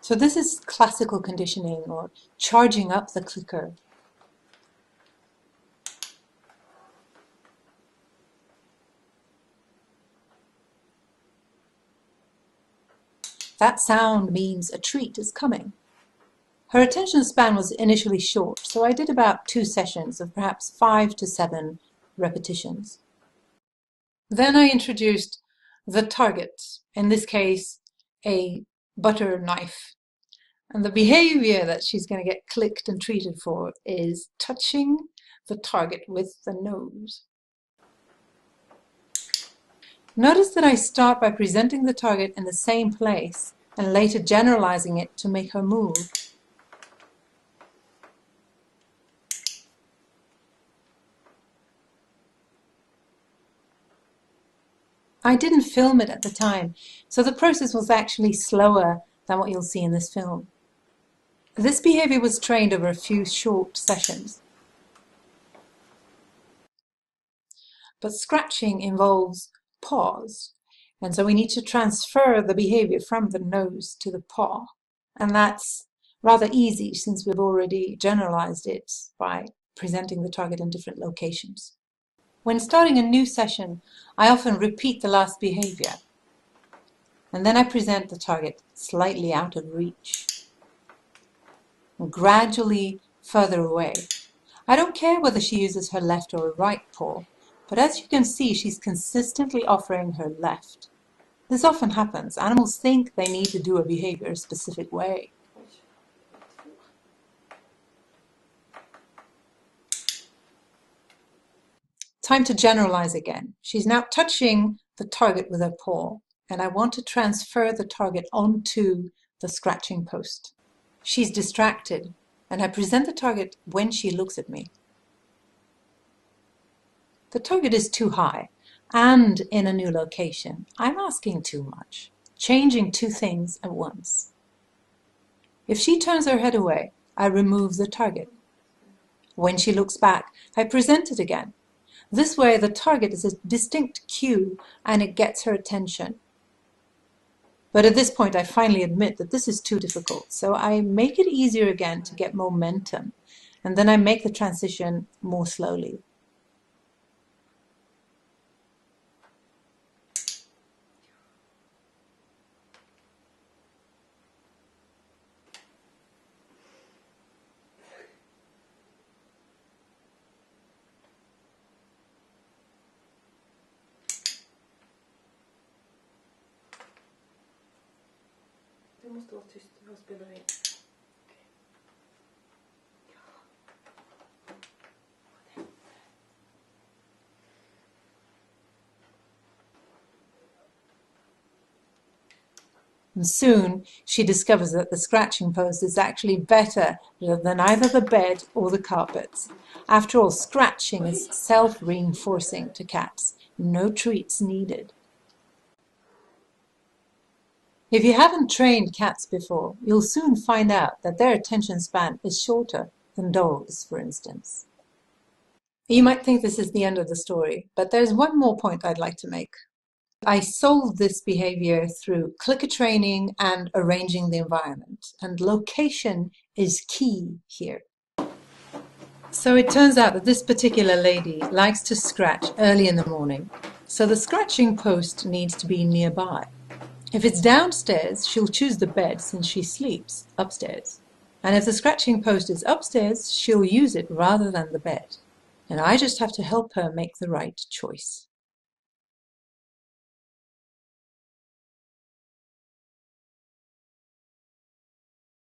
So this is classical conditioning, or charging up the clicker. That sound means a treat is coming. Her attention span was initially short, so I did about 2 sessions of perhaps 5 to 7 repetitions. Then I introduced the target, in this case, a butter knife. And the behavior that she's going to get clicked and treated for is touching the target with the nose. Notice that I start by presenting the target in the same place and later generalizing it to make her move. I didn't film it at the time, so the process was actually slower than what you'll see in this film. This behavior was trained over a few short sessions. But scratching involves paws, and so we need to transfer the behavior from the nose to the paw. And that's rather easy since we've already generalized it by presenting the target in different locations. When starting a new session, I often repeat the last behavior, and then I present the target slightly out of reach, and gradually further away. I don't care whether she uses her left or right paw, but as you can see, she's consistently offering her left. This often happens. Animals think they need to do a behavior a specific way. Time to generalize again. She's now touching the target with her paw, and I want to transfer the target onto the scratching post. She's distracted, and I present the target when she looks at me. The target is too high, and in a new location. I'm asking too much, changing 2 things at once. If she turns her head away, I remove the target. When she looks back, I present it again. This way, the target is a distinct cue and it gets her attention. But at this point, I finally admit that this is too difficult, so I make it easier again to get momentum, and then I make the transition more slowly. Du måste vara tyst, jag spelar in. And soon she discovers that the scratching post is actually better than either the bed or the carpets. After all, scratching is self-reinforcing to cats. No treats needed. If you haven't trained cats before, you'll soon find out that their attention span is shorter than dogs, for instance. You might think this is the end of the story, but there's one more point I'd like to make. I solved this behavior through clicker training and arranging the environment, and location is key here. So it turns out that this particular lady likes to scratch early in the morning, so the scratching post needs to be nearby. If it's downstairs, she'll choose the bed since she sleeps upstairs. And if the scratching post is upstairs, she'll use it rather than the bed. And I just have to help her make the right choice.